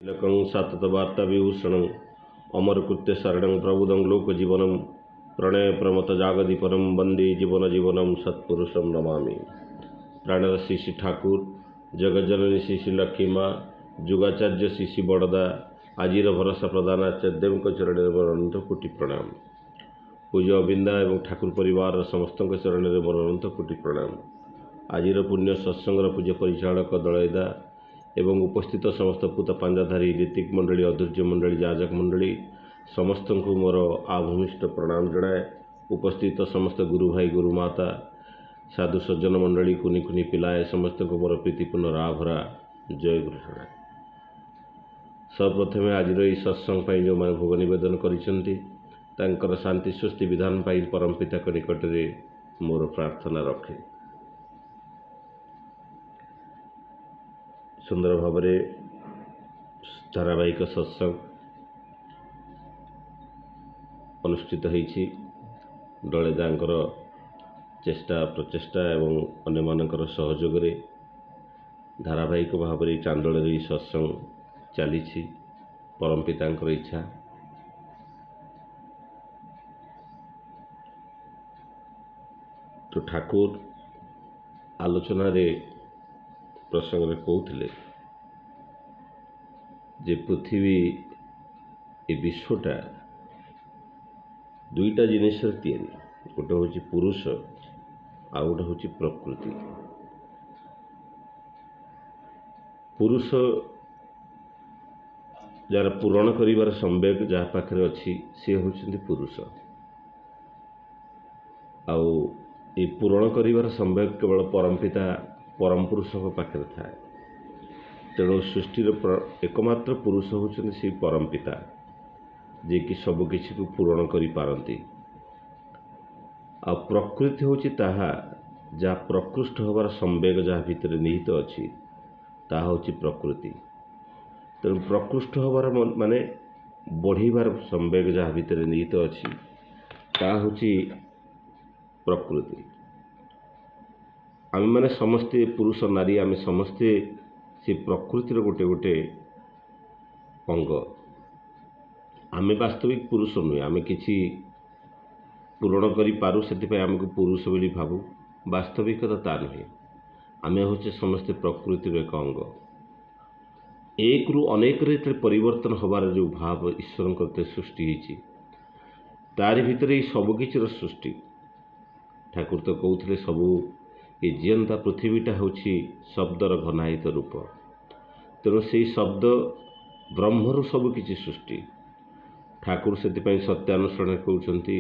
तिलकं सततवार्ताविभूषणम् अमरकृत्य शरणं प्रबुदं लोकजीवनं प्रणयप्रमथजागदीपनं वन्दे जीवनजीवनं सत्पुरुषं नमामि। प्राणर श्री श्री ठाकुर जगज्जननी श्री श्री लक्ष्मी माँ जुगाचार्य श्री श्री बड़दा आजिर भरोसा प्रधानाचार्य चरण मोर अनंत कोटि प्रणाम। पूज्य अबिंदा एवं ठाकुर परिवार समस्त चरण मोर अनंत कोटि प्रणाम। आजिर पुण्य सत्संगर पूज्य परिचालक दलयदा एवं उपस्थित समस्त पूत पांजाधारी ऋतिक मंडली अधूर्य मंडली जाजक मंडली समस्त को मोर आभूमिष्ट प्रणाम जनाए। उपस्थित समस्त गुरु भाई गुरु माता साधु सज्जन मंडली कुनि कुनि पिलाए समस्त को मोर प्रीतिपूर्ण राभरा जय गुरु जनाए। सर्वप्रथमे आज सत्संग जो मैंने भोग नवेदन कर शांति स्वस्ति विधान परम पिता निकट में मोर प्रार्थना रखे। सुंदर भाव धारावाहिक सत्संग अनुष्ठित होईछि। दलेदांकर चेष्टा प्रचेष्टा एवं अन्य मानकर सहयोग रे धारावाहिक भाव चांदोल सत्संग चली परम पितांकर इच्छा। तो ठाकुर आलोचना रे प्रसंग में कहते जे पृथ्वी ए विश्वटा दुईटा जिनिस तैयारी, गोटे हूँ पुरुष आ गोटे हूँ प्रकृति। पुरुष जार पूरण करिवार संवेग जहाँ पाखरे अच्छी सी होउछन्ति पुरुष। आउ ये पूरण करिवार संवेग केवल परमपिता परम पुरुष पाखे थाए। तेणु सृष्टिर एकमात्र पुरुष होउछन्ति से परम पिता जे कि सब किसी को पूरण करि पारंती। आ प्रकृति होउछि ताहा जहाँ प्रकृष्ट होबार संवेग जहाँ भितर निहित अच्छी ताहा होउछि प्रकृति। तेणु प्रकृष्ट होबार माने बढ़िबार संवेग जहाँ भितर निहित अच्छी ताहा होउछि प्रकृति। आम मैंने समस्ते पुरुष नारी आम समस्ते से प्रकृतिर गोटे गोटे अंग। आम वास्तविक पुरुष नुहे, आम किसी पूरण करूँ से आमको पुरुष बोली भावु। वास्तविकता ता नुहे, आम हूँ समस्ते प्रकृतिर एक अंग। एक रु अनेक परिवर्तन होबार जो भाव ईश्वर करते सृष्टि होती तारि भितर सबकि सृष्टि। ठाकुर तो कहते सबू ये जीवंता पृथ्वीटा हूँ शब्दर घनायित रूप। तेणु से शब्द ब्रह्मरु सबकि सृष्टि। ठाकुर से सत्यानुसरण कहते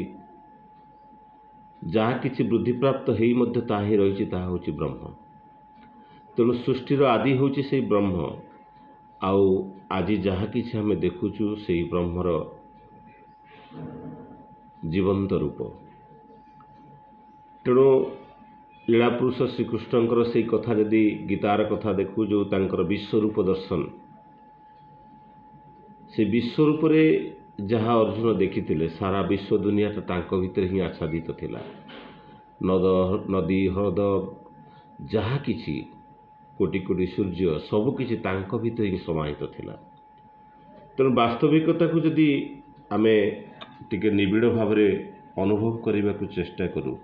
जहाँ किसी वृद्धि प्राप्त हो ही रही हूँ ब्रह्म। तेणु सृष्टिर आदि हूँ से ब्रह्म। आउ आज जहाँ किसी आम देखुचु से ब्रह्मर जीवंत रूप। तेणु लीला पुरुष श्रीकृष्णकर से कथा जदि गीतार कथा देखु जो तांकर विश्वरूप दर्शन, से विश्वरूप जहाँ अर्जुन देखी सारा विश्व दुनिया तांको भितर ही आच्छादित थिला। नदी ह्रद जहाँ किछि कोटि कोटि सूर्य सबकि तांको भितर ही समाहित थिला। तेणु वास्तविकता को जदि आमे टिके निबिड़ भाव अनुभव करने को चेष्टा करूँ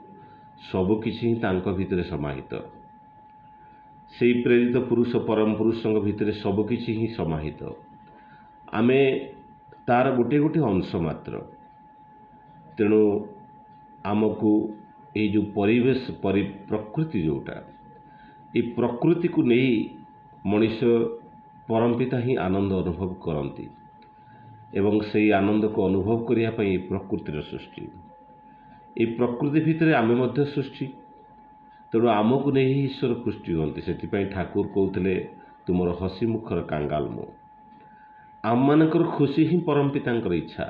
सबकि तांको भितर समाहित। से प्रेरित पुरुष परम पुरुष भितर सबकि ही समाहित। आमे तार गोटे गोटे अंश मात्र। तेणु आमको ये जो परिवेश प्रकृति जोटा ये प्रकृति को नहीं मनीष परमपिता ही आनंद अनुभव करती एवं से आनंद को अनुभव करने प्रकृतिर सृष्टि। ये प्रकृति भितर आमे मध्य सृष्टि। तेणु आमको नहीं ईश्वर पुष्टि होती। से ठाकुर कहते तुमर हसी मुखर कांगाल मो। आम मानकर खुशी ही परमपिता इच्छा।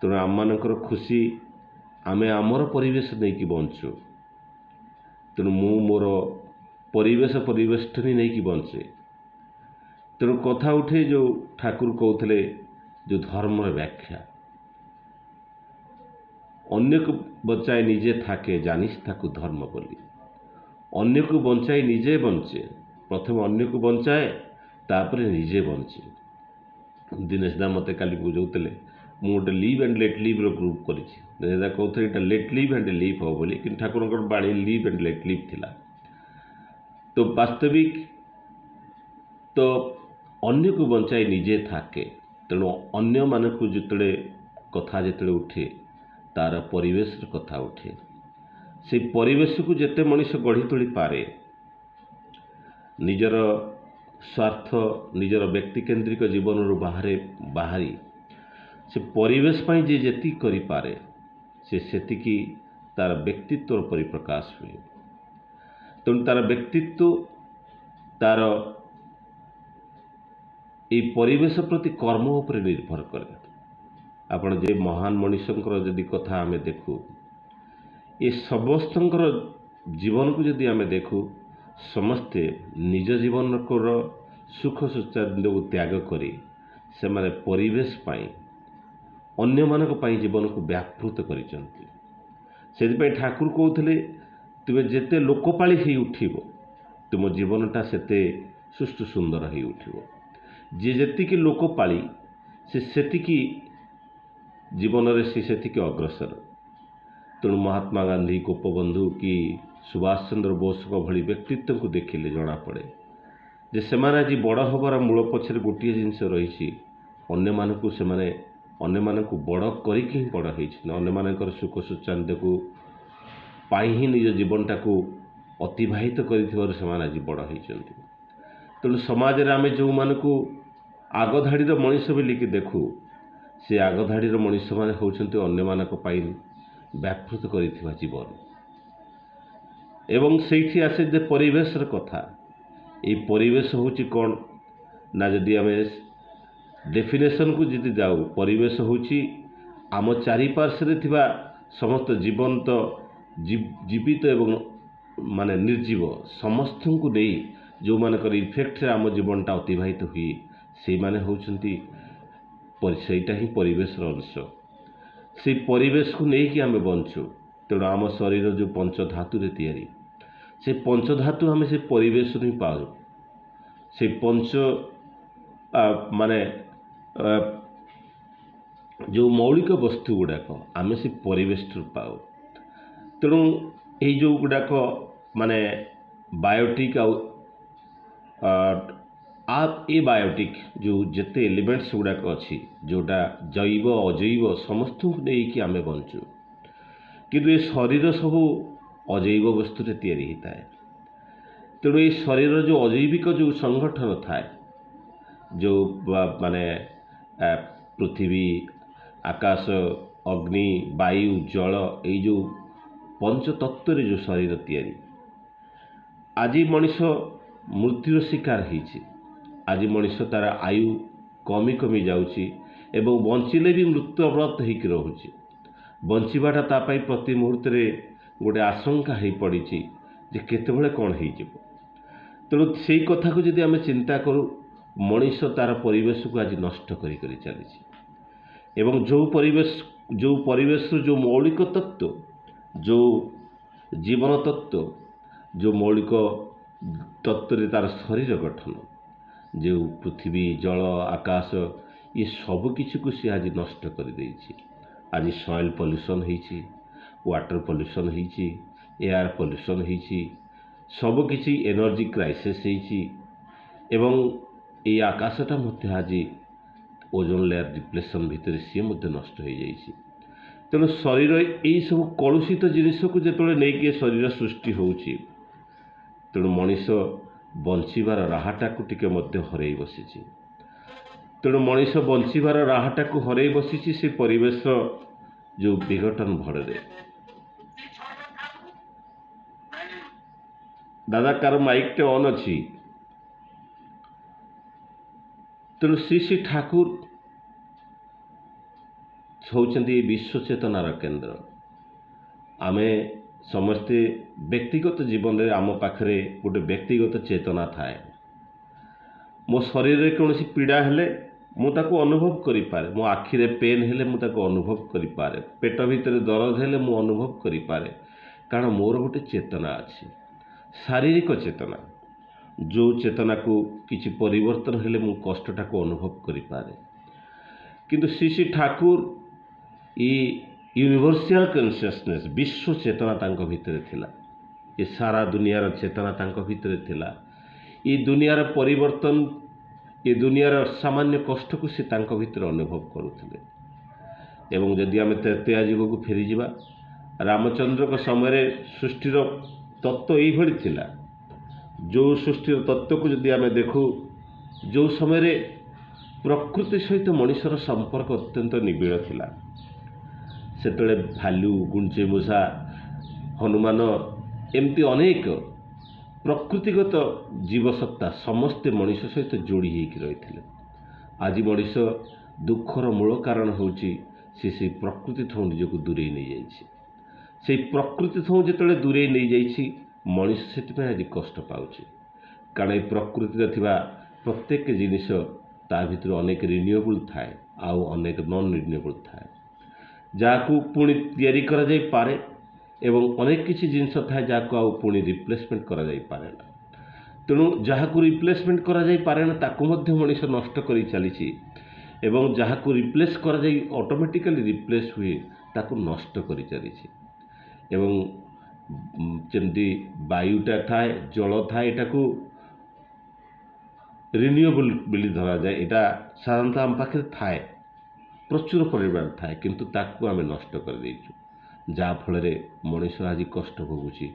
तेणु आम मानकर खुशी आमे आमर परिवेश नहीं कि बंचु। तेणु मु मोर परिवेश परिवेष्टनी नहीं कि बंचे। तेणु कथा उठे जो ठाकुर कहते जो धर्मर व्याख्या अन्य को बचाए निजे थाके जानिस ताकू धर्म बोली। अन्य को बंचाई निजे बंचे, प्रथम अन्य को बंचाए तापर निजे बंचे। दिनेश दा मते काली बुझाउतले मु गोटे लिव एंड लेट लिव रो ग्रुप करिछि दिनेश दा कहउथले एटा लेट लिव एंड लिव हो बोली कि ठाकुरଙ୍କର बाणी लिव एंड लेट लिव थिला। तो वास्तविक तो अन्य को बंचाई निजे थाके तेणु अन्य मानक जिते कथा जिते उठे तार परिवेश कथा उठे से परिवेश को जिते मनीष गढ़ी तोली पारे निजर स्वार्थ निजर व्यक्तिकेन्द्रिक जीवन रू बाहरी से परिवेश पाई जे जेती करि पारे से सेतिकी तार व्यक्तित्व परिप्रकाश हुए। तेणु तार व्यक्तित्व तार ये परिवेश प्रति कर्म उपर निर्भर करे। आपण जे महान मनीषंकर जदि कथा आमे देखू ये समस्तंकर जीवन को जदि आमे देखू समस्ते निज जीवन को सुख सुचारू को त्याग करी से माने परिवेश पाई अन्य मानक पाई जीवन को व्यापृत करिसंती। सेति ठाकुर कहते तुम जेते लोकपाली ही उठिबो तुम जीवनटा सेते सुष्टु सुंदर ही उठिबो। जे जेतिकी लोकपाली से सेतिकी जीवन रे सेतिकी अग्रसर। तेणु महात्मा गांधी गोपबंधु कि सुभाष चंद्र बोस को भली व्यक्तित्व को देखिले जना पड़े जे सेमाने आज बड़ हबार मूल पछरे गोटे जिनस रही अन्य मानकु सेमाने अन्य मानकु बड़ करिकि ही बड़ होइछन अन्य मानकर सुख सुचांद को पाई ही निज जीवनटा को अतिबाहित करिथिबार सेमाने आज बड़ होइछन्ति। तेणु समाज रे आमे जो मानकु आगधाड़ी मनीष बोलिकी देखू से आगधाड़ी मनीष माने होउछन्ति अन्य मानक पाई व्यापृत करिथिबा जीवन एवं सेठी आसे जे परिवेश कथा ये परिवेश होची कौन ना जदि आमे डेफिनेशन को जदि जाऊ परिवेश होची आम चारिपार्श्वे थिबा समस्त जीवंत जीवित एवं माने निर्जीव समस्त को नहीं जो मानकर इफेक्ट रे आम जीवनटा अतिबाहित हुई से माने होउछन्ति सेटा ही परिवेश अंश। से परिवेश को नहीं कि आमे बंचु तेणु आम शरीर जो पंचधातु रे तैयारी से पंचधातु आम से परिवेश ही पाऊ से पंच माने जो मौलिक वस्तु गुड़ाक आम से परिवेश पाऊ। तेणु ये जो गुड़ाक माने बायोटिक आप ए बायोटिक जो जेते एलिमेंट्स गुड़ाक अच्छी जोटा जैव अजैव समस्त को लेकिन आम बंचु किंतु ये शरीर सब अजैव वस्तु तैयारी होता है। तेणु ये शरीर जो अजैविक जो संगठन थाए जो माने पृथ्वी आकाश अग्नि वायु जल ये जो पंच तत्व जो शरीर तैयारी आज मनीष मृत्युर शिकार होइछि। आज मनीष तार आयु कमी कमी जाउछि एवं बंचिले भी मृत्युव्रत होइक रहुछि। बंचिबाटा तापाई प्रति मुहूर्त रे गोटे आशंका हो पड़ी जे केतेबेले कौन हो। तेणु से कथा को जदि आम चिंता करूँ मनीष तार परिवेश को आज नष्ट करी चली एवं जो परिवेश जो मौलिक तत्व जो जीवन तत्व जो मौलिक तत्व तार शरीर गठन जो पृथ्वी जल आकाश ये सब किसी को सी आज नष्ट कर देछि। आज सॉइल पॉल्यूशन होइछि वाटर पॉल्यूशन होइछि एयर पॉल्यूशन होइछि सब किसी एनर्जी क्राइसिस होइछि एवं ये आकाशटा मध्य आज ओजोन लेयर डिप्लेशन भितर सी मध्य नष्ट हो जाइछि। तेणु शरीर यही सब कलुषित जिनिस को जेतबेले नहीं शरीर सृष्टि होउछि तेणु मनीष बंचिबार राहाटा को टिके मध्य हरई बसिछि। तेणु मनीष बंचिबार राहाटा को हरई बसिछि से परिवेश जो विघटन भड़े। दादा कार माइक टे ऑन अच्छी तेणु श्री श्री ठाकुर होउछन्ति विश्व चेतनार केन्द्र। आमे समस्ते व्यक्तिगत जीवन रे आम पाखरे गोटे व्यक्तिगत चेतना थाए। मो शरीर रे कौन पीड़ा हेले मुझे अनुभव करि पारे मो आखि रे पेन हेले मुझे अनुभव करि पारे पेट भीतर दर्द हेले मु अनुभव करि पारे कारण मोर गोटे चेतना अच्छी शारीरिक चेतना जो चेतना को किसी परिवर्तन हेले मु कष्टटा को अनुभव करि पारे। किंतु श्री श्री ठाकुर यूनिवर्सल कन्सियसनेस विश्व चेतना तांको भितर थिला, ये सारा दुनियार चेतना तांको भितर थिला, ये दुनियार परिवर्तन, ये दुनियार सामान्य कष्ट को से तांको भितर अनुभव करुथिले। एवं जदि आम त्रेतया युग को फेरी जिबा, रामचंद्र को समय सृष्टिर तत्व यही थिला, जो सृष्टिर तत्व को जदि आम देखू, जो समय प्रकृति सहित मनुष्यर संपर्क अत्यंत निबिड़ थिला, सेतले भालू, गुंचे मूषा, हनुमान एमती अनेक प्रकृतिगत जीवसत्ता समस्ते मनुष्य सहित जोड़ी होकर रही। आज मनुष्य दुखर मूल कारण होची से प्रकृति ठूँ निजक दूरे नहीं जाइए, से प्रकृति ठूँ जो दूरे नहीं जाइए मनुष्य से आज कष्ट पाउछि। कारण प्रकृति थिबा प्रत्येक जिनिस ता भितर अनेक रिन्यूएबल थाए, आउ अनेक नॉन रिन्यूएबल थाए, जहाँ पुणी तैयारी करा जाई पारे, एवं अनेक किसी जिनस थाए जहाँ आउ पुणी रिप्लेसमेंट करा जाई पारे ना। तेणु जहाँ को रिप्लेसमेंट करा जाई पारे ना ताकू मध्य मनुष्य नष्ट करी चली, एवं जहाँ को रिप्लेस करा जाई ऑटोमेटिकली रिप्लेस हुए ताकू नष्ट करी चली। एवं जमती वायुटा थाए, जल थाए, एटा को रिन्यूएबल बोली धरा जाए, यहाँ साधारणतः आम पाखे थाए, प्रचुर परिमाण थाए, किंतु ताकू आम नष्ट कर देइछु, जाफल मनुष्य आज कष्ट भोगुची।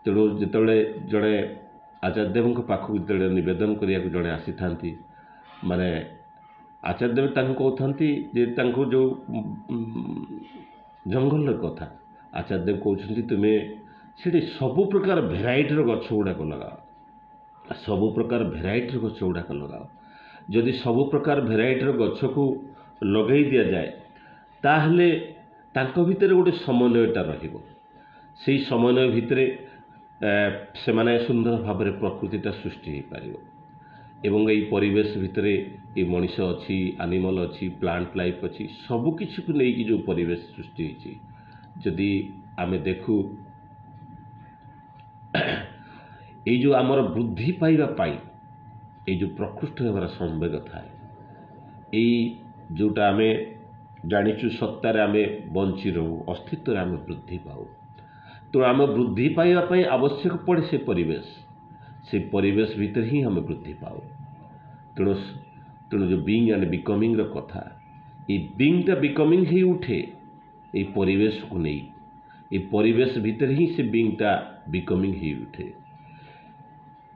तेणु जिते जड़े आचार्यदेव पाखक जो नवेदन करने जड़े आसी था, माने आचार्यदेव कहते जो जंगल कथा आचार्यदेव कहते तुम्हें से सबु प्रकार भेराइटर गछ गुड़ाक लगाओ, सबु प्रकार भेराइटर गछ गुड़ाक लगाओ। जदि सबु प्रकार भेराइटर गछ को लगे दि जाए ताहले तांको भितर गोटे समन्वयटा रहिबो, सेही समन्वय भितर से माने सुंदर भाव में प्रकृतिटा सृष्टि हो पारिबो। एवं यही परिवेश भितर ये मनीष अच्छी, एनिमल अच्छी, प्लांट लाइफ अच्छी, सबकिछि को लेकिन जो परिवेश सृष्टि होती, जदि आमे देखू ये जो आमर वृद्धि पाइबा पाई ये जो प्रकृष्ट होबार संवेग थाए, यही जोटा आमे जानिचु सत्तार आमे बंची रहू, अस्तित्व आमे वृद्धि पाऊ। तो आम वृद्धि पाइबा आवश्यक पड़े से परिवेश भीतर ही हमें वृद्धि पाऊ। तेणु तेणु जो बीइंग एंड बिकमिंग कथा, ये बीइंगटा बिकमिंग ही उठे ये परिवेश को नहीं, ये परिवेश भीतर ही से बीइंगटा बिकमिंग ही उठे।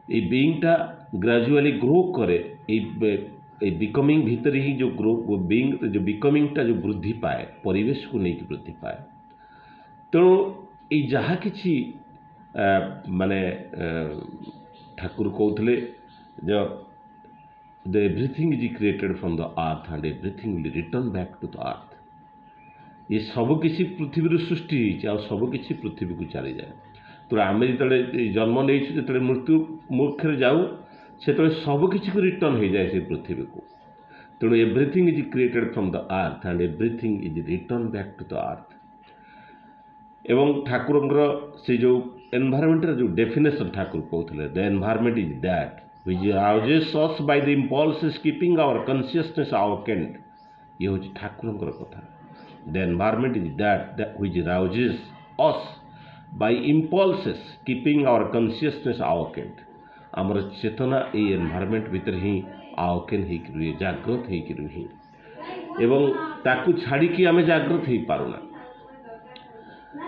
ये बीइंगटा ग्रेजुअली ग्रो करे, ये बिकमिंग भीतर ही जो ग्रो बीइंग जो बिकमिंगटा जो वृद्धि पाए परिवेश को नहीं वृद्धि पाए। तेणु ये जहाँ किसी माने ठाकुर कहते जो the everything is created from the earth and everything will return back to the earth. ये सब किसी पृथ्वी सृष्टि होती, सब किसी पृथ्वी को चली जाए। तो आम जो जन्म नहीं जो मृत्यु मुखे जाऊ से सब किसी को रिटर्न हो जाए से पृथ्वी को। तेणु everything is created from the earth and everything is return back to the earth. एवं ठाकुर से जो एनवायरमेंट जो डेफिनेशन ठाकुर कहते, the environment is that which rouses us by the impulses keeping our consciousness awakened. ये हूँ ठाकुर कथा। The environment is that which rouses us by impulses keeping our consciousness awakened. आमर चेतना ये एनवायरमेंट भीतर ही अवेकेन होकर रुहे, जागृत होकर रुहे, एवं ताकू छाड़ी आम जागृत हो पारुना।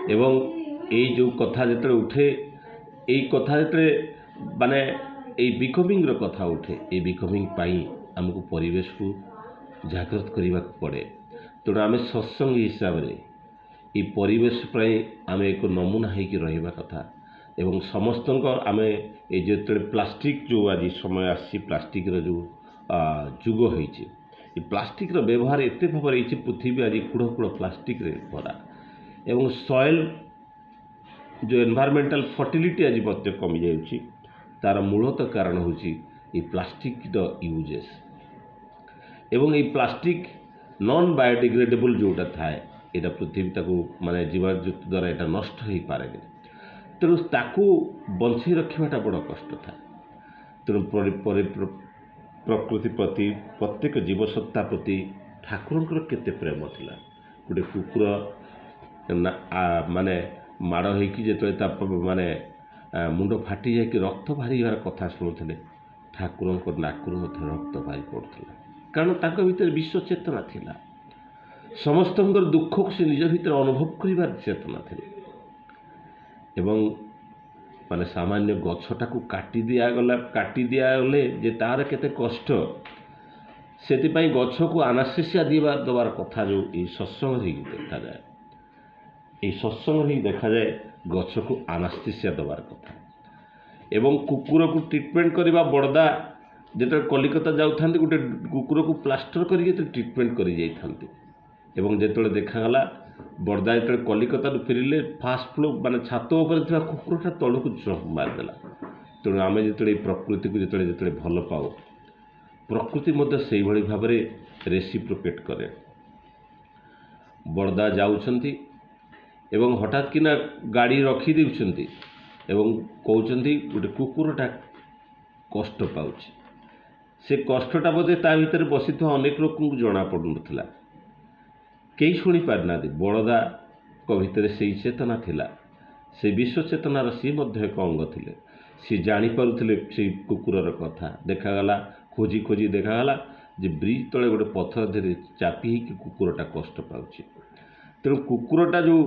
एवं ये जो कथा जो उठे ये कथा जो माने ये बिकमिंग कथा उठे, ये बिकमिंग पाई आमको परिवेश को जागृत करने पड़े। तेणु आम सत्संग हिसाब से ये परिवेश आम एक नमूना होकर रहा कथा। एवं समस्त आम ये जो प्लास्टिक जो आज समय आसी प्लास्टिक जो जुग होइछि, ये प्लास्टिक व्यवहार एत भाव पृथ्वी आज कूड़ कूड़ प्लास्टिक भरा। एवं सॉइल जो एनवायरमेंटल फर्टिलिटी आज मत कमी जाउछि, तार मूलतः कारण होछि ये प्लास्टिक यूजेस। एवं ये प्लास्टिक नॉन बायोडिग्रेडेबल जोटा थाए यहाँ पृथ्वी ताकू माने जीवाणु द्वारा यहाँ नष्ट हो पारे। तेणु ताकू बंचाई रखाटा बड़ कष्ट था। तेणु प्रकृति प्रति प्रत्येक जीवसत्ता प्रति ଠାକୁରଙ୍କର କେତେ ପ୍ରେମ ଥିଲା। ଗୋଟେ କୁକୁର ମାନେ ମାଡ଼ ହେଇକି ଯେତେବେଳେ ତା ମାନେ ମୁଣ୍ଡ ଫାଟି ଯାଇକି ରକ୍ତ ବାହାରିବାର କଥା ଶୁଣୁଥିଲେ, ଠାକୁରଙ୍କ ନାକରୁ ମଧ୍ୟ ରକ୍ତ ବାହାରି ପଡ଼ୁଥିଲା। କାରଣ ତାଙ୍କ ଭିତରେ ବିଶ୍ୱ ଚେତନା ଥିଲା। ସମସ୍ତଙ୍କର ଦୁଃଖକୁ ସେ ନିଜ ଭିତରେ ଅନୁଭବ କରିବାର ଚେତନା ଥିଲା। ଏବଂ ମାନେ ସାମାନ୍ୟ ଗଛଟାକୁ କାଟି ଦିଆଗଲେ ଯେ ତାର କେତେ କଷ୍ଟ, ସେଥିପାଇଁ ଗଛକୁ ଆନାସ୍ଥେସିଆ ଦେବାର କଥା ଯେଉଁ ଏଇ ସତ୍ସଙ୍ଗରେ ହିଁ ଦେଖାଯାଏ। এই ସତ୍ସଙ୍ଗରେ ହିଁ ଦେଖାଯାଏ ଗଛକୁ ଆନାସ୍ଥେସିଆ ଦେବାର କଥା। ଏବଂ କୁକୁରକୁ ଟ୍ରିଟମେଣ୍ଟ କରିବା, ବଡ଼ଦା ଯେତେବେଳେ କଲିକତା ଯାଉଥାନ୍ତି ଗୋଟେ କୁକୁରକୁ ପ୍ଲାଷ୍ଟର କରିକି ଟ୍ରିଟମେଣ୍ଟ କରି ଯାଇଥାନ୍ତି। ଏବଂ ଯେତେବେଳେ ଦେଖାଗଲା ବଡ଼ଦା ଯେତେବେଳେ କଲିକତାରୁ ଫେରିଲେ, ଫାଷ୍ଟ ଫ୍ଲୋର ମାନେ ଛାତ ଉପରେ ଥିବା କୁକୁରଟା ତଳକୁ ଜମ୍ପ ମାରିଦେଲା। ତେଣୁ ଆମେ ଯେତେବେଳେ ଏଇ ପ୍ରକୃତିକୁ ଯେତେବେଳେ ଭଲ ପାଉ, ପ୍ରକୃତି ମଧ୍ୟ ସେଇଭଳି ଭାବରେ ରେସିପ୍ରୋକେଟ୍ କରେ। ବଡ଼ଦା ଯାଉଛନ୍ତି ଏବଂ ହଠାତ୍ କିନା ଗାଡ଼ି ରଖିଦେଉଛନ୍ତି ଏବଂ କହୁଛନ୍ତି ଗୋଟେ କୁକୁରଟା କଷ୍ଟ ପାଉଛି। ସେ କଷ୍ଟଟା ବୋଧେ ତା ଭିତରେ ବସିଥିବା ଅନେକ ଲୋକଙ୍କୁ ଜଣାପଡ଼ୁନଥିଲା, କେହି ଶୁଣିପାରିନାହାନ୍ତି। ବଡ଼ଦାଙ୍କ ଭିତରେ ସେଇ ଚେତନା ଥିଲା, ସେ ବିଶ୍ୱ ଚେତନାର ସିଏ ମଧ୍ୟ ଏକ ଅଙ୍ଗ ଥିଲେ। ସିଏ ଜାଣିପାରୁଥିଲେ ସେଇ କୁକୁରର କଥା। ଦେଖାଗଲା, ଖୋଜି ଖୋଜି ଦେଖାଗଲା ଯେ ବ୍ରିଜ୍ ତଳେ ଗୋଟେ ପଥର ଧୀରେ ଚାପି ହେଇକି କୁକୁରଟା କଷ୍ଟ ପାଉଛି। ତେଣୁ କୁକୁରଟା ଯେଉଁ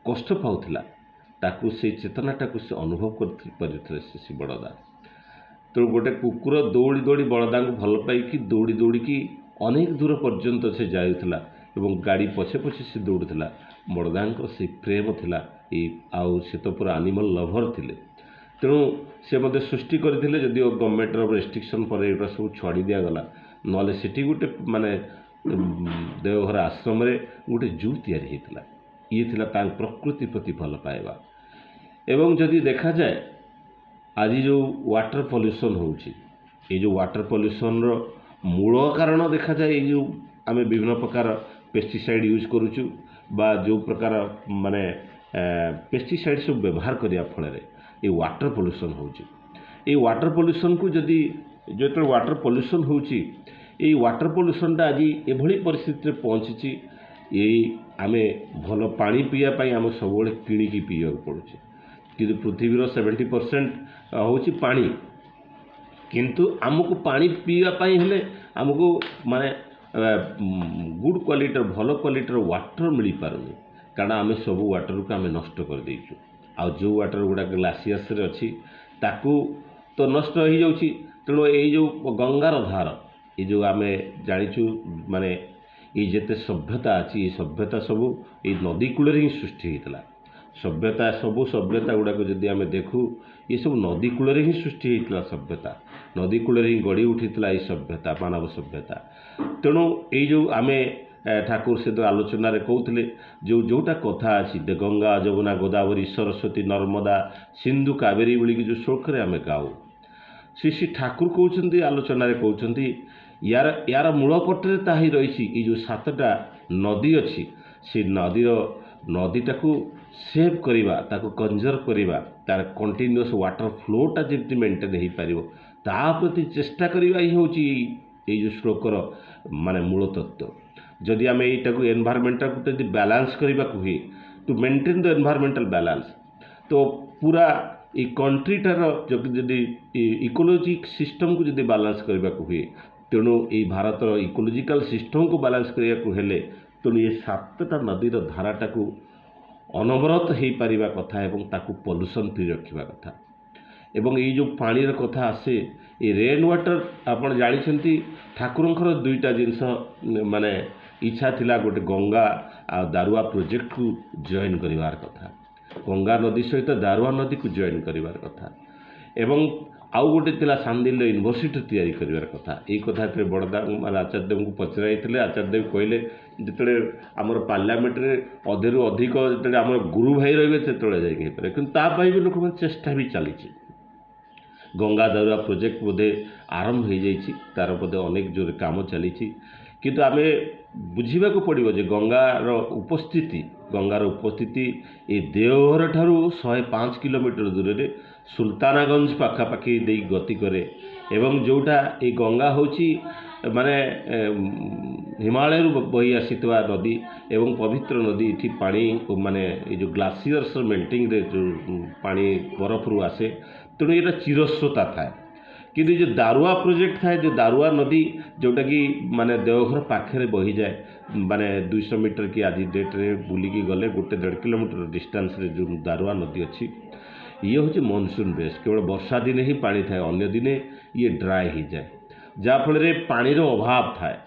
କଷ୍ଟ ପାଉଥିଲା, ତାକୁ ସେଇ ଚେତନାଟାକୁ ସେ ଅନୁଭବ କରିପାରିଥିଲେ ସେ ବଡ଼ଦା। ତେଣୁ ଗୋଟେ କୁକୁର ଦୌଡ଼ି ଦୌଡ଼ି ବଡ଼ଦାଙ୍କୁ ଭଲ ପାଇକି ଦୌଡ଼ିକି ଅନେକ ଦୂର ପର୍ଯ୍ୟନ୍ତ ସେ ଯାଉଥିଲା ଏବଂ ଗାଡ଼ି ପଛେ ପଛେ ସେ ଦୌଡ଼ୁଥିଲା। ବଡ଼ଦାଙ୍କର ସେଇ ପ୍ରେମ ଥିଲା। ଆଉ ସେ ତ ପୁରା ଆନିମଲ୍ ଲଭର୍ ଥିଲେ। ତେଣୁ ସେ ମଧ୍ୟ ସୃଷ୍ଟି କରିଥିଲେ, ଯଦିଓ ଗଭର୍ଣ୍ଣମେଣ୍ଟର ରେଷ୍ଟ୍ରିକ୍ସନ୍ ପରେ ଏଗୁଡ଼ା ସବୁ ଛାଡ଼ି ଦିଆଗଲା, ନହେଲେ ସେଠି ଗୋଟେ ମାନେ ଦେଓଘର ଆଶ୍ରମରେ ଗୋଟେ ଜୁ ତିଆରି ହେଇଥିଲା। ଇଏ ଥିଲା ତାଙ୍କ ପ୍ରକୃତି ପ୍ରତି ଭଲ ପାଇବା। ଏବଂ ଯଦି ଦେଖାଯାଏ ଆଜି ଯେଉଁ ୱାଟର ପଲ୍ୟୁସନ୍ ହେଉଛି, ଏଇ ଯେଉଁ ୱାଟର ପଲ୍ୟୁସନ୍ର ମୂଳ କାରଣ ଦେଖାଯାଏ ଏଇ ଯେଉଁ ଆମେ ବିଭିନ୍ନ ପ୍ରକାର ପେଷ୍ଟିସାଇଡ଼୍ ୟୁଜ୍ କରୁଛୁ ବା ଯେଉଁ ପ୍ରକାର ମାନେ ପେଷ୍ଟିସାଇଡ଼୍ ସବୁ ବ୍ୟବହାର କରିବା ଫଳରେ ଏଇ ୱାଟର ପଲ୍ୟୁସନ୍ ହେଉଛି। ଏଇ ୱାଟର ପଲ୍ୟୁସନ୍କୁ ଯେତେବେଳେ ୱାଟର ପଲ୍ୟୁସନ୍ ହେଉଛି, ଏଇ ୱାଟର ପଲ୍ୟୁସନ୍ଟା ଆଜି ଏଭଳି ପରିସ୍ଥିତିରେ ପହଞ୍ଚିଛି, ଏଇ ଆମେ ଭଲ ପାଣି ପିଇବା ପାଇଁ ଆମେ ସବୁବେଳେ କିଣିକି ପିଇବାକୁ ପଡ଼ୁଛି। କିନ୍ତୁ ପୃଥିବୀର 70% ହେଉଛି ପାଣି। କିନ୍ତୁ ଆମକୁ ପାଣି ପିଇବା ପାଇଁ ହେଲେ ଆମକୁ ମାନେ ଗୁଡ୍ କ୍ୱାଲିଟିର, ଭଲ କ୍ୱାଲିଟିର ୱାଟର ମିଳିପାରୁନି। କାରଣ ଆମେ ସବୁ ୱାଟରକୁ ଆମେ ନଷ୍ଟ କରିଦେଇଛୁ। ଆଉ ଯେଉଁ ୱାଟର ଗୁଡ଼ାକ ଗ୍ଲାସିୟର୍ସରେ ଅଛି ତାକୁ ତ ନଷ୍ଟ ହେଇଯାଉଛି। ତେଣୁ ଏଇ ଯେଉଁ ଗଙ୍ଗାର ଧାର, ଏଇ ଯେଉଁ ଆମେ ଜାଣିଛୁ ମାନେ ଏଇ ଯେତେ ସଭ୍ୟତା ଅଛି, ଏଇ ସଭ୍ୟତା ସବୁ ଏଇ ନଦୀ କୂଳରେ ହିଁ ସୃଷ୍ଟି ହେଇଥିଲା। ସବୁ ସଭ୍ୟତା ଗୁଡ଼ାକ ଯଦି ଆମେ ଦେଖୁ, ଏସବୁ ନଦୀ କୂଳରେ ହିଁ ସୃଷ୍ଟି ହେଇଥିଲା ସଭ୍ୟତା। ନଦୀ କୂଳରେ ହିଁ ଗଢ଼ି ଉଠିଥିଲା ଏଇ ସଭ୍ୟତା, ମାନବ ସଭ୍ୟତା। ତେଣୁ ଏଇ ଯେଉଁ ଆମେ ଠାକୁର ସେ ଆଲୋଚନାରେ କହୁଥିଲେ ଯେଉଁଟା କଥା ଅଛି, ଗଙ୍ଗା ଯମୁନା ଗୋଦାବରୀ ସରସ୍ୱତୀ ନର୍ମଦା ସିନ୍ଧୁ କାବେରୀ ବୋଲିକି ଯେଉଁ ଶ୍ଳୋକରେ ଆମେ ଗାଉ, ଶ୍ରୀ ଠାକୁର କହୁଛନ୍ତି, ଆଲୋଚନାରେ କହୁଛନ୍ତି ୟାର ମୂଳ ପଟରେ ତାହା ହିଁ ରହିଛି। ଏଇ ଯେଉଁ 7ଟା ନଦୀ ଅଛି, ସେ ନଦୀଟାକୁ ସେଭ୍ କରିବା, ତାକୁ କନଜର୍ଭ କରିବା, ତାର କଣ୍ଟିନ୍ୟୁଅସ୍ ୱାଟର ଫ୍ଲୋଟା ଯେମିତି ମେଣ୍ଟେନ୍ ହେଇପାରିବ, ତା ପ୍ରତି ଚେଷ୍ଟା କରିବା ହିଁ ହେଉଛି ଏଇ ଯେଉଁ ଶ୍ଳୋକର ମାନେ ମୂଳ ତତ୍ତ୍ୱ। ଯଦି ଆମେ ଏଇଟାକୁ ଏନଭାରମେଣ୍ଟାଲକୁ ଯଦି ବାଲାନ୍ସ କରିବାକୁ ହୁଏ, ଟୁ ମେଣ୍ଟେନ୍ ଦ ଏନଭାରମେଣ୍ଟାଲ ବାଲାନ୍ସ, ତ ପୁରା এই କଣ୍ଟ୍ରିଟାର ଯଦି ଇକୋଲୋଜିକ୍ ସିଷ୍ଟମ୍କୁ ଯଦି ବାଲାନ୍ସ କରିବାକୁ ହୁଏ, ତେଣୁ ଏଇ ଭାରତର ଇକୋଲୋଜିକାଲ ସିଷ୍ଟମ୍କୁ ବାଲାନ୍ସ କରିବାକୁ ହେଲେ ତେଣୁ ଏ 7ଟା ନଦୀର ଧାରାଟାକୁ ଅନବରତ ହେଇପାରିବା କଥା ଏବଂ ତାକୁ ପଲ୍ୟୁସନ୍ ଫ୍ରି ରଖିବା କଥା। ଏବଂ ଏଇ ଯେଉଁ ପାଣିର କଥା ଆସେ, ଏ ରେନ୍ ୱାଟର ଆପଣ ଜାଣିଛନ୍ତି ଠାକୁରଙ୍କର 2ଟା ଜିନିଷ ମାନେ ଇଚ୍ଛା ଥିଲା, ଗୋଟେ ଗଙ୍ଗା ଆଉ ଦାରୁଆ ପ୍ରୋଜେକ୍ଟକୁ ଜଏନ୍ କରିବାର କଥା, ଗଙ୍ଗା ନଦୀ ସହିତ ଦାରୁଆ ନଦୀକୁ ଜଏନ୍ କରିବାର କଥା। ଏବଂ ଆଉ ଗୋଟେ ଥିଲା ସାନ୍ଦିଲ୍ୟ ୟୁନିଭର୍ସିଟି ତିଆରି କରିବାର କଥା। ଏଇ କଥା ଯେତେବେଳେ ବଡ଼ଦା ମାନେ ଆଚାର୍ଯ୍ୟଦେବଙ୍କୁ ପଚରାଇଥିଲେ, ଆଚାର୍ଯ୍ୟଦେବ କହିଲେ ଯେତେବେଳେ ଆମର ପାର୍ଲାମେଣ୍ଟରେ ଅଧେରୁ ଅଧିକ ଯେତେବେଳେ ଆମର ଗୁରୁ ଭାଇ ରହିବେ ସେତେବେଳେ ଯାଇକି ହେଇପାରେ। କିନ୍ତୁ ତା ପାଇଁ ବି ଲୋକମାନେ ଚେଷ୍ଟା ବି ଚାଲିଛି। ଗଙ୍ଗା ଦାରୁଆ ପ୍ରୋଜେକ୍ଟ ବୋଧେ ଆରମ୍ଭ ହୋଇଯାଇଛି, ତା'ର ବୋଧେ ଅନେକ ଜୋରରେ କାମ ଚାଲିଛି। କିନ୍ତୁ ଆମେ ବୁଝିବାକୁ ପଡ଼ିବ ଯେ ଗଙ୍ଗାର ଉପସ୍ଥିତି ଏ ଦେଓଘର ଠାରୁ 105 କିଲୋମିଟର ଦୂରରେ ସୁଲତାନାଗଞ୍ଜ ପାଖାପାଖି ଦେଇ ଗତି କରେ। ଏବଂ ଯେଉଁଟା ଏଇ ଗଙ୍ଗା ହେଉଛି माने हिमालय बही आसीथिबा नदी एवं पवित्र नदी इठी पानी माने ये जो ग्लासियर्स मेल्टिंग रे जो पानी बरफ रु आसे तेणु ये चिरस्रोता थाए कि जो दारुआ प्रोजेक्ट थाए जो दारुआ नदी जोटा कि माने देवघर पाखे बही जाए माने 200 मीटर की आज डेट रे बुलिकी गले 1.5 किलोमीटर डिस्टेंस रे जो दारुआ नदी अच्छी ये हूँ मनसून बेस केवल वर्षा दिने ही पानी थाए अन्य दिने ये ड्राए हो जाए जहाँफल पानीर अभाव थाए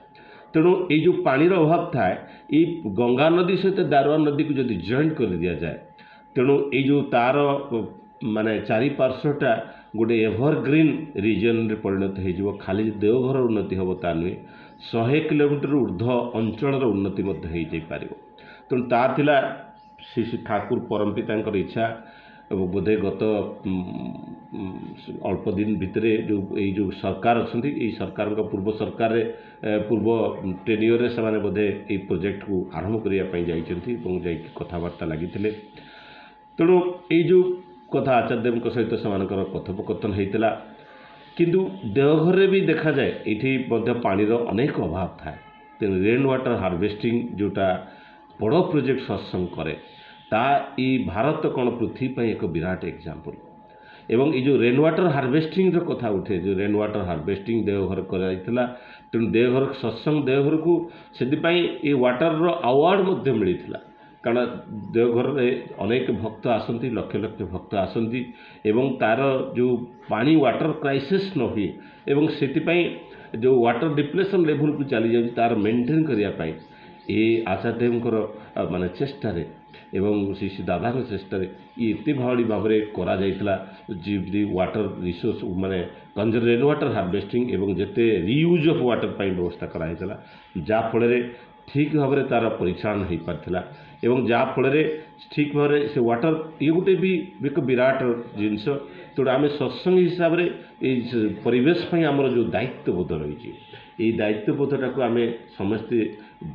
तेणु ये जो पानीर अभाव थाए ये गंगा नदी सहित दारुआ नदी को जब जॉइन कर दि जाए तेणु ये जो तार माने चारि पार्श्वटा गोटे एभरग्रीन रिजन रे परिणत हो खाली देवघर उन्नति हम ता नुहे 100 किलोमीटर ऊर्ध्व अंचल उन्नति पार तेणु ताला श्री श्री ठाकुर परमपिता इच्छा बोधे गत अल्प दिन भितर जो ये जो सरकार अच्छा सरकार पूर्व सरकार पूर्व टेनियर से बोधे ये प्रोजेक्ट को आरंभ करने जा कथबार्ता लगी तेणु ये जो कथा आचार्यदेव सहित से कथोपकथन होता किंतु देवघर भी देखा जाए ये पानीर अनेक अभाव थाए तेणु रेन वाटर हार्वेस्टिंग जोटा बड़ प्रोजेक्ट सत्संग करे ता ये भारत कौन पृथ्वी पर एक विराट एग्जाम्पल एवं ये जो रेन वाटर हार्वेस्टिंग कथा उठे जो रेन वाटर हार्वेस्टिंग देवघर कराइला तेणु देवघर सत्संग देवघर को से वाटर अवार्ड मिलता कारण देवघर में अनेक भक्त आसती लक्ष लक्ष भक्त आसती एवं तार जो पानी वाटर क्राइसिस न हुए एवं से जो वाटर डिप्लेशन लेवल को चली जाए तार मेंटेन करने ये आचार्यदेव माने चेष्टार एवं श्री श्री दादा चेष्टार ये एत भावी भाव में करी वाटर रिसोर्स माने रेन वाटर हार्वेस्टिंग एवं जिते रियूज ऑफ वाटर व्यवस्था कराइला जहाँफल ठीक भाव में तार परीक्षण हो पार्थिला एवं जहाँफल ठीक भाव में से वाटर ये गोटे भी एक विराट जिनस तेणु आम सत्संग हिसाब से परिवेश आमर जो दायित्वबोध रही ये दायित्वबोधटा को आम समस्ते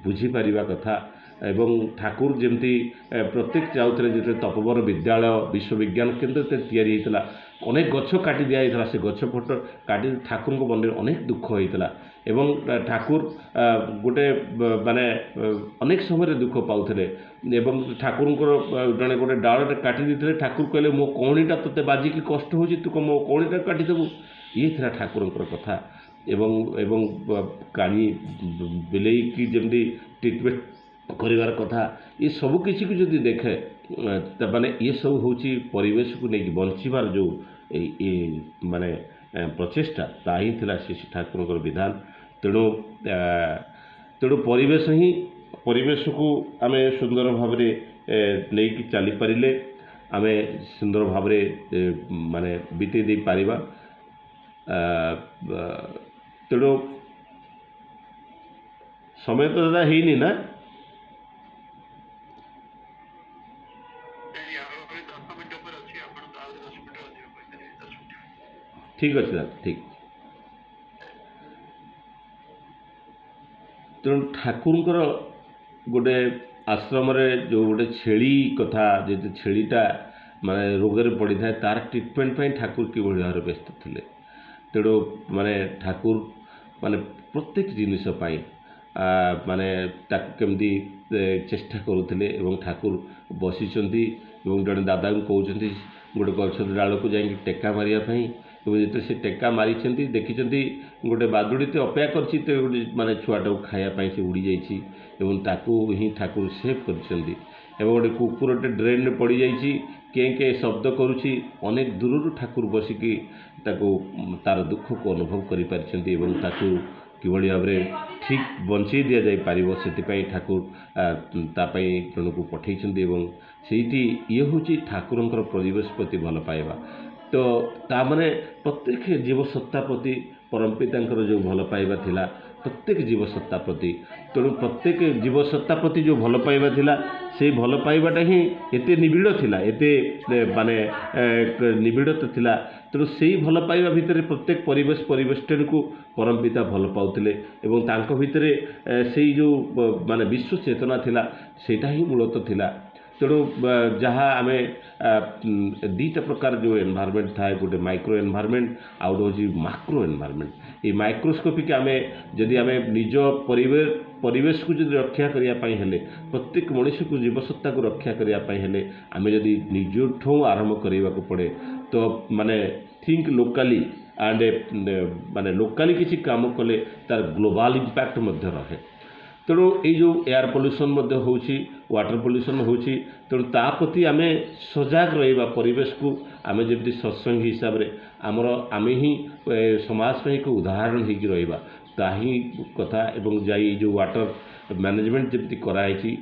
बुझीपर कथा एवं ठाकुर जमती प्रत्येक चाहते जो तपोवर विद्यालय विश्वविज्ञान केन्द्र तैयारी होता अनेक गछ काटी दिया से गछ फट काटी ठाकुर मन में अनेक दुख होता एवं ठाकुर गोटे माने अनेक समय दुख पाते एवं ठाकुर जड़े गोटे डालटे काटी देते ठाकुर कहले मो कौणीटा तोते बाजिकी कष्ट हो तू मो कौणीटा काटिदेबू ये था ठाकुर कथा एवं काणी बिलई की जमी ट्रिटमेंट कर कथा ये सब किसी को जब देखे माने ये सब हूँ परिवेश को लेकिन बंचार जो ये माने प्रचेषा ता ही थी श्री ठाकुर विधान तेणु तेणु परिवेश को आम सुंदर भाव नहीं चली पारे आम सुंदर भाव माने बीते दे पारिबा तेणु समय तो दादा है ना ठीक अच्छे दादा ठीक तेणु ठाकुर गोटे आश्रम जो गोटे छेली कथा जो छेलीटा माने रोग पड़ी था तार ट्रिटमेंट ठाकुर कि भाव व्यस्त थे तेणु माने ठाकुर माने प्रत्येक जिनिस माने केमती चेष्टा करुले ठाकुर बसी जड़े दादा को कहते गोटे गछ डाल को जाकि टेका मारियापाई जो से टेका मारी देखी गोटे बादुड़ी तो अपेक्षा कर माने छुआटा को खायापाई से उड़ी जाइए ही ठाकुर सेव कर गोटे कुकुरटे ड्रेन में पड़ जाइए के शब्द करुच्ची अनेक दूर ठाकुर बसिकी तार दुख को अनुभव कर किभली भाव में ठीक बंचे दि जापर से ठाकुर तापाई जन को पठे से ये हूँ ठाकुर परिवेश प्रति भल पाइबा तो ताने प्रत्येक जीवसत्ता प्रति परमपिता जो भल पाइबा थिला प्रत्येक जीवसत्ता प्रति तेणु प्रत्येक जीवसत्ता प्रति जो भल पाइबा थिला से भल पाइबाटा ही एते निबिड़ थिला एते माने निबिड़ तो थिला तेणु से भल पाइबा भितर प्रत्येक परिवेष्टन को परमपिता भल पाउथिले एवं तांको भितर से जो माने विश्व चेतना थिला सेटा ही मूलतः थिला तेणु जहाँ आम दीटा प्रकार जो एनवायरनमेंट थाए गोटे माइक्रो एनवायरनमेंट आउ गोटे माक्रो एनवायरनमेंट ये माइक्रोस्कोपिक आमे जदि आमे निज परिवेश को जदि रक्षा करने हेले प्रत्येक मनुष्य को जीवसत्ता को रक्षा करने हेले आमे जदि निजठू आरंभ करने को पड़े तो माने थिंक लोकाली एंड माने लोकाली किसी काम कले तार ग्लोबल इंपैक्ट मध्य रहे तेणु ये जो एयर पोल्यूशन होची वाटर पोल्यूशन होची तेणु ता प्रति आमे सजग रहिबा परिवेश को आमे जब सत्संग हिसाब रे आमर आमे ही समाज में एक उदाहरण होगी रहिबा ताही कथा एवं जाई जो वाटर मैनेजमेंट जब कराई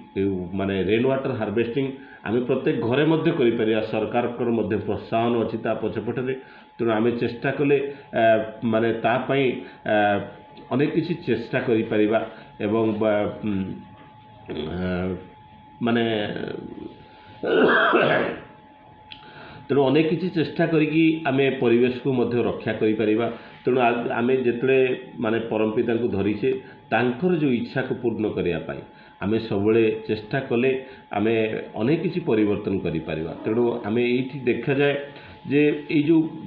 माने रेन वाटर हार्वेस्टिंग आमे प्रत्येक घरे मध्य करि परिया सरकार कर मध्य प्रोत्साहन अछि ता पछपटे तेणु आमे चेष्टा कले माने ता पई अनेक किसी चेष्टा करि परिबा एवं माने तेणु अनेक किसी चेष्टा करिकी आमे परिवेश को मध्य रक्षा करि परिबा तेणु आमे जेतले माने परमपिता को धरिछे तांकर जो इच्छा को पूर्ण करिया पाई आमे सबले चेष्टा कले आमे अनेक किसी परिवर्तन करि परिबा तेणु आमे एठी देखा जाए जे ये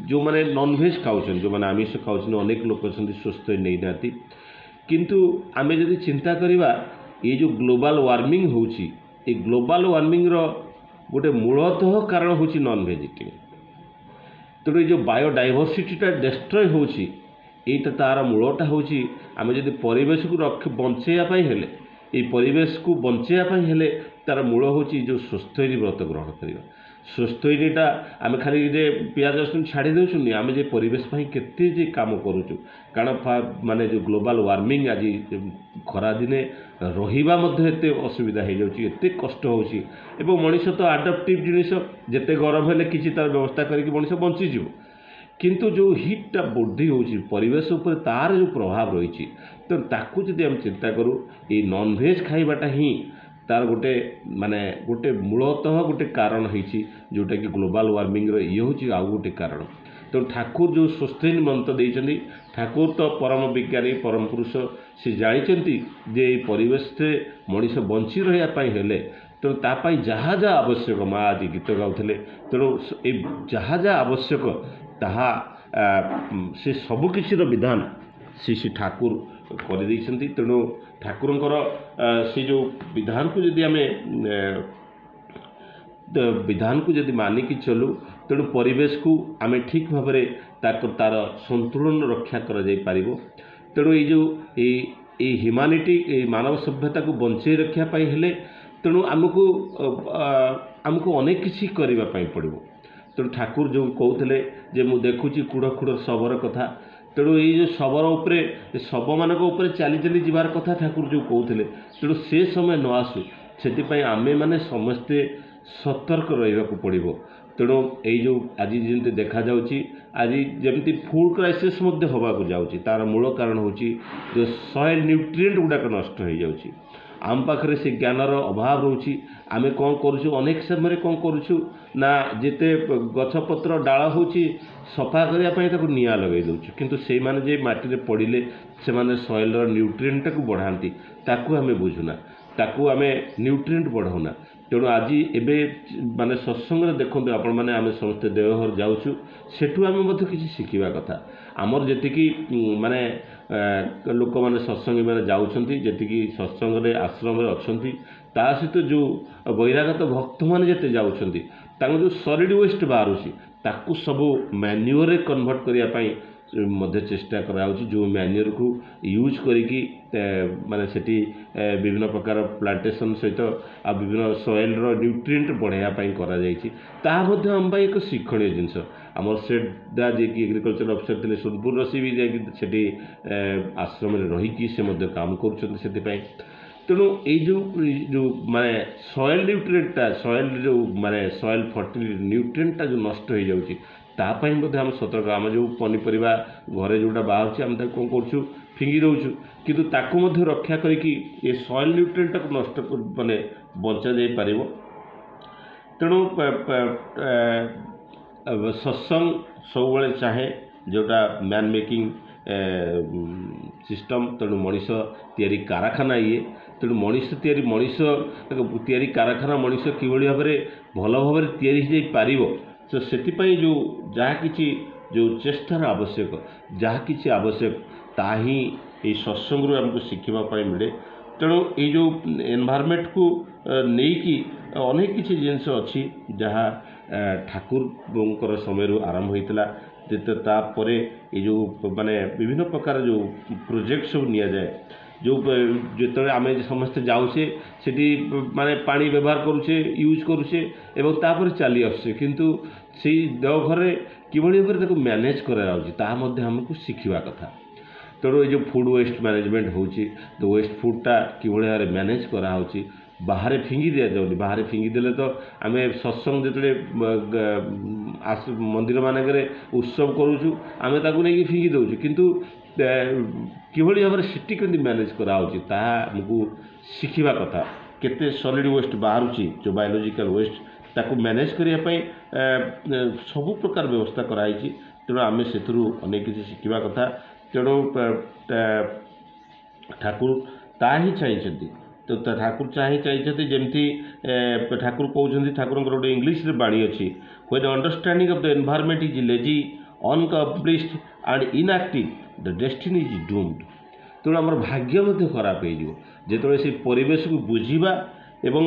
जो माने नॉनवेज खाउछन जो माने आमिष खाउछन अनेक लोक अछंती स्वस्थ नै नाती किंतु आमे जदि चिंता करिबा ये जो ग्लोबल वार्मिंग होची ये ग्लोबल वार्मिंग रो गोटे मूलतः कारण होची नॉनवेज इटिंग तेणु ये जो बायोडाइवर्सिटीटा डिस्ट्रॉय होची एटा तार मूलटा होची आमे जदि परिवेश को बंचेया पाई हेले ये परिवेश को बंचेया पाई हेले तार मूल होची जो स्वस्थ व्रत ग्रहण करिबा स्वस्थटा आम खाली जे पियाज रसुण छाड़ी देउछुनी आम जे परिवेश पाई केते जे काम करूचु कारण माने जो ग्लोबल वार्मिंग आज खरा दिने रहिबा मध्ये एते असुविधा हो जाउची एते कष्ट होउची एवं मनीष तो आडप्टिव जिनिस जेते गरम हेले किछि तार व्यवस्था करिक मनीष बंची जीव किंतु जो हिटटा वृद्धि होउची परिवेश उपर तार जो प्रभाव रही तो ताकू जदि हम चिंता करूँ ये नॉनवेज खाइबाटा ही तार गोटे माने गोटे मूलतः गोटे कारण होइछि जोटा कि ग्लोबल वार्मिंग रो ये होछि आउ गोटे कारण तो ठाकुर जो स्वस्थ मंत्र देइछन्ती ठाकुर तो परम विज्ञानी परम पुरुष से जानिछन्ती जे परिवेश से मनीष बंची रहिया पाई हेले तेणु तापाई जहाँ जहाँ आवश्यक माँ आदि गीत गाउथिले तेणु जहाँ जहाँ आवश्यक ताहा से सबकिछिर विधान श्री ठाकुर कर देइछन्ती तेणु ठाकुरंकर से जो विधान को जदि आमे विधान को जदि मानिकी चलू तेणु परिवेश को आमे ठीक भाव में तार संतुलन रक्षा करा जाई पारिबो तेणु ये जो ये ह्यूमानिटी ये मानव सभ्यता को बंचे रखा पाई हेले तेणु आमको अनेक किसी करबा पाई पड़िबो तेणु ठाकुर जो कहते जे मु देखुची कुड़ कुड़ शबर कथा तेणु ये जो शबर उपरे शब मान चली चली जीवार कथा ठाकुर जो कहते तेणु से समय न आसू से आमे माने समस्ते सतर्क रहा पड़ो तेणु ये जो आज जमी देखा आज जमी फूड क्राइसिस होगा जाऊँगी तार मूल कारण हूँ जो सॉइल न्यूट्रिएंट गुड़ाक नष्ट हो जाऊँगी आम पाखे से ज्ञानर अभाव रोची आमे कौन करूँ अनेक समय कौन करूँ ना जिते गछपत्र डाल हो सफा करने निआ लगे दूँ किंतु से माने जे माटी पड़े से माने सॉइल न्यूट्रिएंट को बढ़ाती ताकू आमे बुझुना ताकू आमे न्यूट्रिएंट बढ़ाऊना तेणु आज एबे माने सत्संग देखो आपण मैंने आम समस्त देवघर जाऊँ सेठू आम किसी शिखा कथा आमर जी माने लोक मैंने सत्संगी मैंने जाऊँगी जी सत्संग आश्रम अच्छा ता सहित जो बहिरागत भक्त मैंने जिते जाऊँगी जो सॉलिड वेस्ट बाहर ताकू सबू मैन्यूअर कन्वर्ट करने मध्य चेष्टा कराउछि जो मैन्यूअर को यूज करिकी माने सेठी विभिन्न प्रकार प्लांटेशन सहित आ विभिन्न सॉइल रो न्यूट्रिएंट बढ़ाया पई करा जाईछि ता मध्य हम पई एक शिक्षणीय जिंस हमर सेडा जे कि एग्रीकल्चर ऑफिसर थिले सोनपुर रसी भी जे कि सेठी आश्रम रे रही कि से मध्य काम करूछन सेति पई तेणु जो माने सॉइल न्यूट्रिएंटटा सॉइल जो माने सॉइल फर्टिलिटी न्यूट्रिएंटटा जो नष्ट हो जाउछि तापाई आम सतर्क आम जो पनीपरिया घरे जोटा बाहर आम कौन करूँ फिंगी दौचु किंतु ताकू मध्य रक्षा करिकी ये सॉइल न्यूट्रिएंट को नष्ट माने बंचा जाई पारिबो तेणु सत्संग सब चाहे जोटा मैन मेकिंग सिस्टम तेणु मनीष तैयारी कारखाना ये तेणु मनीष तैयारी कारखाना मनीष किभଳି भाबरे भल भाबरे तैयारी हो पारिबो तो से जो जहाँ किसी जो चेष्टार आवश्यक जहाँ किसी आवश्यक ତାହା ହିଁ ଏଇ ସତ୍ସଙ୍ଗରୁ ଆମକୁ ଶିଖିବା ପାଇଁ ମିଳେ। ତେଣୁ ଏଇ ଯେଉଁ ଏନ୍ଭାରମେଣ୍ଟକୁ ନେଇକି ଅନେକ କିଛି ଜିନିଷ ଅଛି ଯାହା ଠାକୁରଙ୍କର ସମୟରୁ ଆରମ୍ଭ ହୋଇଥିଲା। ତାପରେ ଏଇ ଯେଉଁ ମାନେ ବିଭିନ୍ନ ପ୍ରକାର ଯେଉଁ ପ୍ରୋଜେକ୍ଟ ସବୁ ନିଆଯାଏ, ଯେଉଁ ଯେତେବେଳେ ଆମେ ସମସ୍ତେ ଯାଉଛେ ସେଠି ମାନେ ପାଣି ବ୍ୟବହାର କରୁଛେ, ୟୁଜ୍ କରୁଛେ ଏବଂ ତାପରେ ଚାଲି ଆସୁଛେ, କିନ୍ତୁ ସେଇ ଦେଓଘରରେ କିଭଳି ଭାବରେ ତାକୁ ମ୍ୟାନେଜ୍ କରାଯାଉଛି ତାହା ମଧ୍ୟ ଆମକୁ ଶିଖିବା କଥା। ତେଣୁ ଏ ଯେଉଁ ଫୁଡ଼୍ ୱେଷ୍ଟ ମ୍ୟାନେଜମେଣ୍ଟ ହେଉଛି, ତ ୱେଷ୍ଟ ଫୁଡ଼୍ଟା କିଭଳି ଭାବରେ ମ୍ୟାନେଜ୍ କରାହେଉଛି, ବାହାରେ ଫିଙ୍ଗି ଦିଆଯାଉନି। ବାହାରେ ଫିଙ୍ଗି ଦେଲେ ତ ଆମେ ସତ୍ସଙ୍ଗ ଯେତେବେଳେ ମନ୍ଦିର ମାନଙ୍କରେ ଉତ୍ସବ କରୁଛୁ ଆମେ ତାକୁ ନେଇକି ଫିଙ୍ଗି ଦେଉଛୁ, କିନ୍ତୁ କିଭଳି ଭାବରେ ସେଠି କେମିତି ମ୍ୟାନେଜ୍ କରାହେଉଛି ତାହା ଆମକୁ ଶିଖିବା କଥା। କେତେ ସଲିଡ୍ ୱେଷ୍ଟ ବାହାରୁଛି, ଯେଉଁ ବାୟୋଲୋଜିକାଲ ୱେଷ୍ଟ, ତାକୁ ମ୍ୟାନେଜ୍ କରିବା ପାଇଁ ସବୁ ପ୍ରକାର ବ୍ୟବସ୍ଥା କରାଯାଇଛି। ତେଣୁ ଆମେ ସେଥିରୁ ଅନେକ କିଛି ଶିଖିବା କଥା। ତେଣୁ ଠାକୁର ତାହା ହିଁ ଚାହିଁଛନ୍ତି। ତ ଠାକୁର ଚାହିଁଛନ୍ତି ଯେମିତି ଠାକୁର କହୁଛନ୍ତି, ଠାକୁରଙ୍କର ଗୋଟେ ଇଂଲିଶରେ ବାଣୀ ଅଛି, when understanding of the environment is lazy, unaccomplished and inactive, the destiny is doomed। ତେଣୁ ଆମର ଭାଗ୍ୟ ମଧ୍ୟ ଖରାପ ହେଇଯିବ ଯେତେବେଳେ ସେ ପରିବେଶକୁ ବୁଝିବା ଏବଂ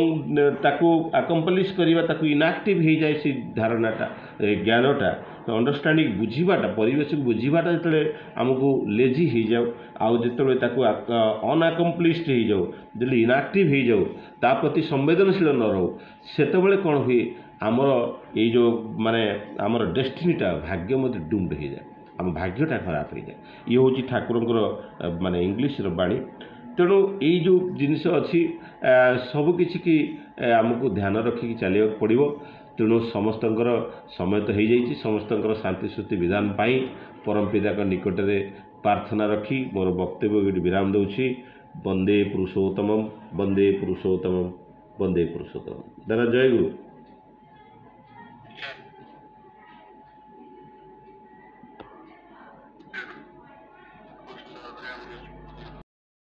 ତାକୁ ଆକମ୍ପ୍ଲିସ୍ କରିବା, ତାକୁ ଇନ୍ଆକ୍ଟିଭ୍ ହେଇଯାଏ ସେ ଧାରଣାଟା, ଜ୍ଞାନଟା, ଅଣ୍ଡରଷ୍ଟାଣ୍ଡିଂ, ବୁଝିବାଟା, ପରିବେଶକୁ ବୁଝିବାଟା ଯେତେବେଳେ ଆମକୁ ଲେଜି ହେଇଯାଉ, ଆଉ ଯେତେବେଳେ ତାକୁ ଅନଆକମ୍ପ୍ଲିସ୍ଡ ହେଇଯାଉ, ଯେତେବେଳେ ଇନ୍ଆକ୍ଟିଭ୍ ହେଇଯାଉ, ତା ପ୍ରତି ସମ୍ବେଦନଶୀଳ ନ ରହୁ, ସେତେବେଳେ କ'ଣ ହୁଏ, ଆମର ଏଇ ଯେଉଁ ମାନେ ଆମର ଡେଷ୍ଟିନିଟା, ଭାଗ୍ୟ ମଧ୍ୟ ଡୁମ୍ଡ ହେଇଯାଏ, ଆମ ଭାଗ୍ୟଟା ଖରାପ ହେଇଯାଏ। ଇଏ ହେଉଛି ଠାକୁରଙ୍କର ମାନେ ଇଂଲିଶର ବାଣୀ। ତେଣୁ ଏଇ ଯେଉଁ ଜିନିଷ ଅଛି ସବୁକିଛିକି ଆମକୁ ଧ୍ୟାନ ରଖିକି ଚାଲିବାକୁ ପଡ଼ିବ। ତେଣୁ ସମସ୍ତଙ୍କର ସମୟ ତ ହେଇଯାଇଛି, ସମସ୍ତଙ୍କର ଶାନ୍ତି ସ୍ତୁତି ବିଧାନ ପାଇଁ ପରମ ପିତାଙ୍କ ନିକଟରେ ପ୍ରାର୍ଥନା ରଖି ମୋର ବକ୍ତବ୍ୟ ଏଠି ବିରାମ ଦେଉଛି। ବନ୍ଦେ ପୁରୁଷୋତ୍ତମମ୍, ବନ୍ଦେ ପୁରୁଷୋତ୍ତମମ୍, ବନ୍ଦେ ପୁରୁଷୋତ୍ତମମ୍। ଦାଦା ଜୟ ଗୁରୁ।